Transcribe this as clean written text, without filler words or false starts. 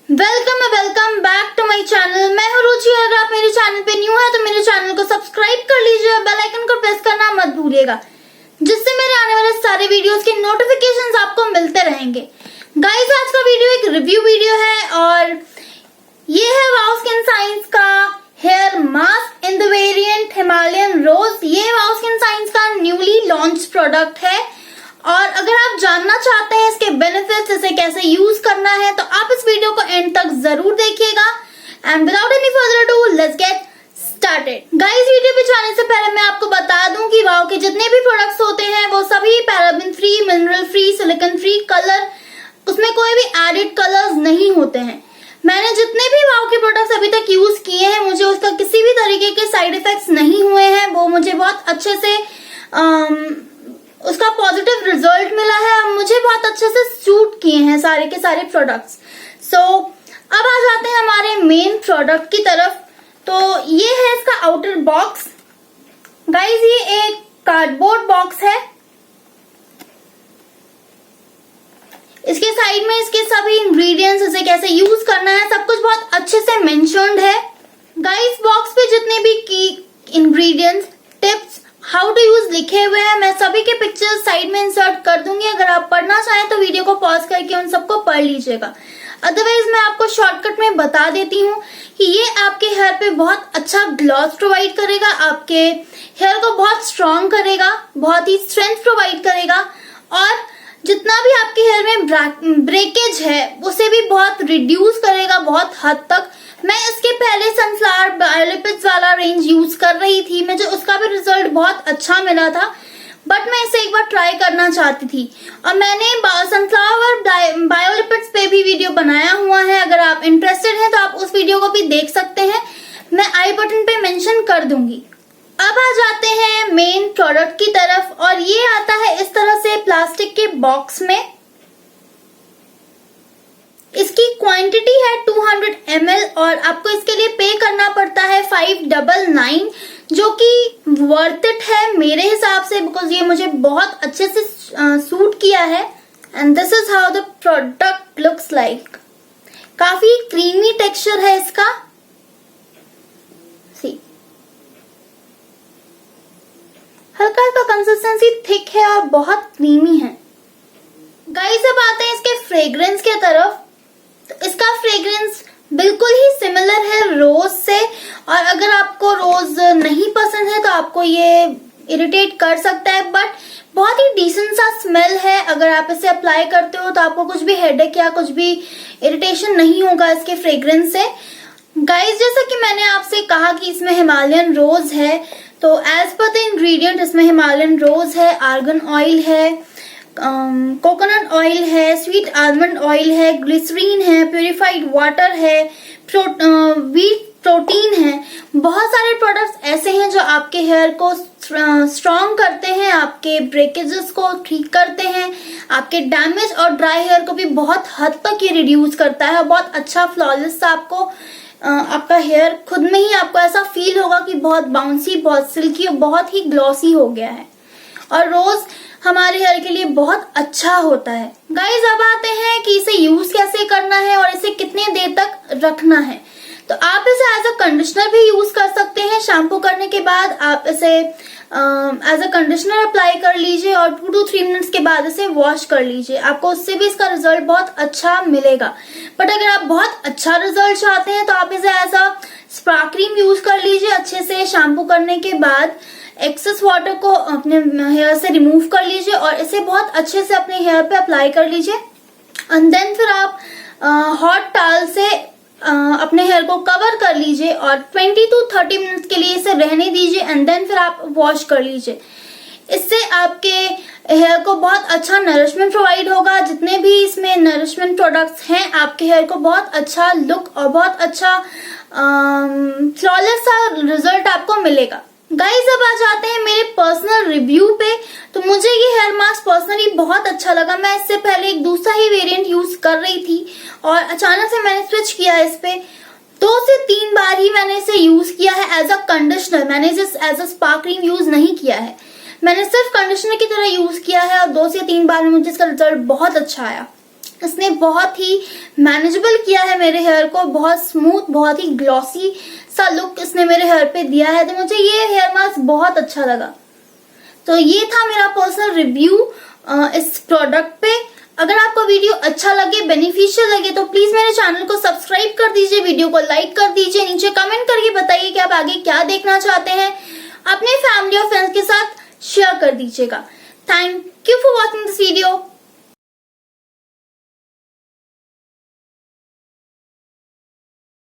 Welcome back to my channel. मैं हूँ रुचि। अगर आप मेरे चैनल पे न्यू है तो मेरे चैनल को सब्सक्राइब कर लीजिए और बेल आइकन को प्रेस करना मत भूलिएगा, जिससे मेरे आने वाले सारे वीडियोस के नोटिफिकेशंस आपको मिलते रहेंगे। गाइस, आज का वीडियो एक रिव्यू वीडियो है और ये है वाओ स्किन साइंस का hair mask in the variant Himalayan rose. ये वाओ स्किन साइंस का न्यूली लॉन्च प्रोडक्ट है और अगर आप जानना चाहते हैं इसके बेनिफिट्स, इसे कैसे यूज करना है, तो आप इस वीडियो को एंड तक जरूर देखिएगा। And without any further ado, let's get started. Guys, video पे जाने से पहले मैं आपको बता दूं कि वाओ के जितने भी प्रोडक्ट्स होते हैं वो सभी paraben free, mineral free, silicon free, colour उसमें कोई भी एडिड कलर्स नहीं होते हैं। मैंने जितने भी वाओ के प्रोडक्ट्स अभी तक यूज किए हैं, मुझे उसका किसी भी तरीके के साइड इफेक्ट्स नहीं हुए हैं। वो मुझे बहुत अच्छे से उसका पॉजिटिव रिजल्ट मिला है और मुझे बहुत अच्छे से सूट किए हैं सारे के सारे प्रोडक्ट्स। सो अब आ जाते हैं हमारे मेन प्रोडक्ट की तरफ। तो ये है इसका आउटर बॉक्स। गाइस, ये एक कार्डबोर्ड बॉक्स है। इसके साइड में इसके सभी इंग्रेडिएंट्स, इसे कैसे यूज करना है, सब कुछ बहुत अच्छे से मेंशन्ड है। गाइस, बॉक्स पे जितने भी की ingredients, tips, how to use लिखे हुए हैं, मैं सभी के पिक्चर्स साइड में इंसर्ट कर दूंगी। अगर आप पढ़ना चाहें तो वीडियो को पॉज करके उन सबको पढ़ लीजिएगा। अदरवाइज मैं आपको शॉर्टकट में बता देती हूँ कि ये आपके हेयर पे बहुत अच्छा ग्लॉस प्रोवाइड करेगा, आपके हेयर को बहुत स्ट्रॉन्ग करेगा, बहुत ही स्ट्रेंथ प्रोवाइड करेगा और जितना भी आपके हेयर में ब्रेकेज है उसे भी बहुत रिड्यूस करेगा बहुत हद तक। मैं इसके पहले सनफ्लावर बायोलिपिड्स वाला रेंज यूज कर रही थी, मुझे उसका भी रिजल्ट बहुत अच्छा मिला था, बट मैं इसे एक बार ट्राई करना चाहती थी और मैंने सनफ्लावर बायोलिपिड्स पे भी वीडियो बनाया हुआ है। अगर आप इंटरेस्टेड हैं तो आप उस वीडियो को भी देख सकते हैं, मैं आई बटन पे मेंशन कर दूंगी। अब आ जाते हैं मेन प्रोडक्ट की तरफ और ये आता है इस तरह से प्लास्टिक के बॉक्स में। इसकी क्वांटिटी है 200 ml और आपको इसके लिए पे करना पड़ता है 599, जो कि वर्थ इट है मेरे हिसाब से, बिकॉज ये मुझे बहुत अच्छे से सूट किया है। And this is how the product looks like. काफी क्रीमी टेक्सचर है इसका। सी, हल्का हल्का कंसिस्टेंसी थिक है और बहुत क्रीमी है। गाइस, अब आते हैं इसके फ्रेग्रेंस के तरफ। तो इसका फ्रेग्रेंस बिल्कुल ही सिमिलर है रोज से और अगर आपको रोज नहीं पसंद है तो आपको ये इरिटेट कर सकता है, बट बहुत ही डिसेंट सा स्मेल है। अगर आप इसे अप्लाई करते हो तो आपको कुछ भी हेडेक या कुछ भी इरिटेशन नहीं होगा इसके फ्रेग्रेंस से। गाइस, जैसा कि मैंने आपसे कहा कि इसमें हिमालयन रोज है, तो एज पर द इंग्रेडिएंट इसमें हिमालयन रोज है, आर्गन ऑयल है, कोकोनट ऑयल है, स्वीट आलमंड ऑयल है, ग्लिसरीन है, प्यूरिफाइड वाटर है, व्हीट प्रोटीन है। बहुत सारे प्रोडक्ट्स ऐसे हैं जो आपके हेयर को स्ट्रॉन्ग करते हैं, आपके ब्रेकेजेस को ठीक करते हैं, आपके डैमेज और ड्राई हेयर को भी बहुत हद तक ये रिड्यूस करता है। बहुत अच्छा फ्लॉलेस आपको आपका हेयर खुद में ही आपको ऐसा फील होगा कि बहुत बाउंसी, बहुत सिल्की और बहुत ही ग्लॉसी हो गया है। और रोज हमारे हेयर के लिए बहुत अच्छा होता है। गाइस, अब आते हैं कि इसे यूज कैसे करना है और इसे कितने देर तक रखना है। तो आप इसे एज अ कंडीशनर भी यूज कर सकते हैं। शैम्पू करने के बाद आप इसे एज अ कंडीशनर अप्लाई कर लीजिए और 2 to 3 मिनट्स के बाद इसे वॉश कर लीजिए। आपको उससे भी इसका रिजल्ट बहुत अच्छा मिलेगा। बट अगर आप बहुत अच्छा रिजल्ट चाहते हैं तो आप इसे as a spa cream use कर लीजिए। अच्छे से शैम्पू करने के बाद एक्सेस वाटर को अपने हेयर से रिमूव कर लीजिए और इसे बहुत अच्छे से अपने हेयर पे अप्लाई कर लीजिए। एंड देन फिर आप हॉट टॉवल से अपने हेयर को कवर कर लीजिए और 20 to 30 मिनट्स के लिए इसे रहने दीजिए। एंड देन फिर आप वॉश कर लीजिए। इससे आपके हेयर को बहुत अच्छा नरिशमेंट प्रोवाइड होगा। जितने भी इसमें नरिशमेंट प्रोडक्ट्स हैं, आपके हेयर को बहुत अच्छा लुक और बहुत अच्छा फ्लॉलेस सा रिजल्ट आपको मिलेगा। गाइस, अब आ जाते हैं मेरे पर्सनल रिव्यू पे। तो मुझे ये हेयर मास्क पर्सनली बहुत अच्छा लगा। मैं इससे पहले एक दूसरा ही वेरिएंट यूज कर रही थी और अचानक से मैंने स्विच किया इस पे। 2 से 3 बार ही मैंने इसे यूज किया है एज अ कंडीशनर। मैंने इसे as a spa cream use नहीं किया है, मैंने सिर्फ कंडीशनर की तरह यूज किया है और 2 से 3 बार में मुझे इसका रिजल्ट बहुत अच्छा आया। इसने बहुत ही मैनेजेबल किया है मेरे हेयर को, बहुत स्मूथ, बहुत ही ग्लॉसी सा लुक इसने मेरे हेयर पे दिया है। तो मुझे ये हेयर मास्क बहुत अच्छा लगा। तो ये था मेरा पर्सनल रिव्यू इस प्रोडक्ट पे। अगर आपको वीडियो अच्छा लगे, बेनिफिशियल लगे, तो प्लीज मेरे चैनल को सब्सक्राइब कर दीजिए, वीडियो को लाइक कर दीजिए, नीचे कमेंट करके बताइए कि आप आगे क्या देखना चाहते हैं। अपने फैमिली और फ्रेंड्स के साथ शेयर कर दीजिएगा। Thank you for watching this video.